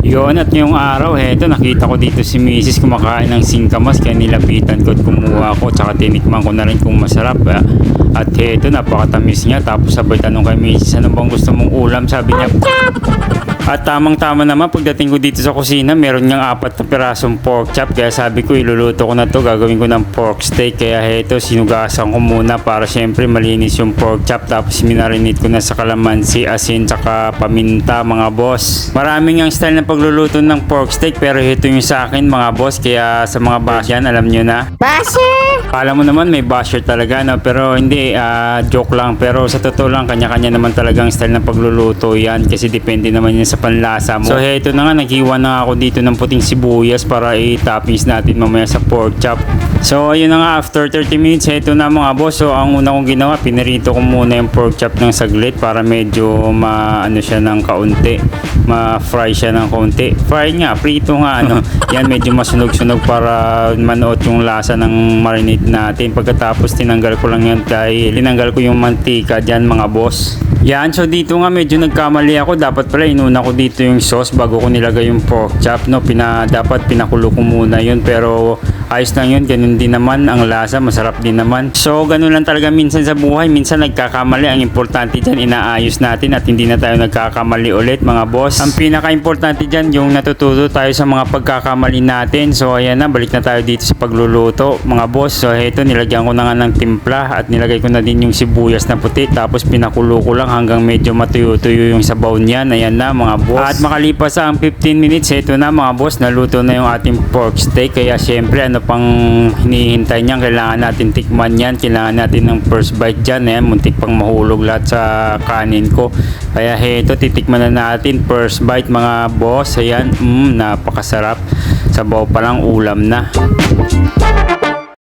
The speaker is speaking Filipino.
Yun, at ngayong araw, heto, nakita ko dito si Mrs. kumakain ng singkamas, kaya nilapitan ko at kumuha ko, tsaka tinikman ko na rin kung masarap. At heto, napakatamis niya. Tapos sabay tanong kay Mrs. ano bang gusto mong ulam, sabi niya. At tamang-tama naman pagdating ko dito sa kusina, meron niyang 4 na pirasong pork chop. Kaya sabi ko iluluto ko na to, gagawin ko ng pork steak. Kaya heto, sinugasan ko muna para syempre malinis yung pork chop. Tapos minarinate ko na sa kalamansi, asin, tsaka paminta mga boss. Maraming ang style ng pagluluto ng pork steak, pero ito yung sa akin mga boss. Kaya sa mga basyan, alam nyo na. Basher! Kala mo naman may basher talaga, no? Pero hindi, joke lang. Pero sa totoo lang, kanya-kanya naman talagang style ng pagluluto yan. Kasi depende naman yan sa panlasa mo. So heto na nga, naghiwa na ako dito ng puting sibuyas para i-toppings natin mamaya sa pork chop. So ayun na nga, after 30 minutes, heto na mga boss. So ang una kong ginawa, pinirito ko muna yung pork chop ng saglit para medyo ano siya ng kaunti. Ma-fry siya ng kaunti. Fry nga, prito nga ano. Yan, medyo masunog-sunog para manuot yung lasa ng marinade natin. Pagkatapos tinanggal ko lang yan tinanggal ko yung mantika dyan mga boss. Yan, so dito nga medyo nagkamali ako. Dapat pala inuna ko dito yung sauce bago ko nilagay yung pork chop, no? Dapat pinakulo ko muna yun, pero ayos lang yun, ganun din naman ang lasa, masarap din naman. So ganun lang talaga minsan sa buhay, minsan nagkakamali. Ang importante dyan, inaayos natin at hindi na tayo nagkakamali ulit mga boss. Ang pinaka-importante dyan, yung natututo tayo sa mga pagkakamali natin. So ayan na, balik na tayo dito sa pagluluto mga boss. So heto, nilagyan ko na nga ng timpla at nilagay ko na din yung sibuyas na puti, tapos pinakulo ko lang hanggang medyo matuyo-tuyo yung sabaw niyan. Ayan na mga boss. At makalipas ang 15 minutes, heto na mga boss, naluto na yung ating pork steak. Kaya syempre, ano pang hinihintay niyan, kailangan natin tikman yan, kailangan natin ng first bite dyan. Ayan, muntik pang mahulog lahat sa kanin ko. Kaya heto, titikman na natin first bite mga boss. Ayan, napakasarap, sabaw pa lang ulam na.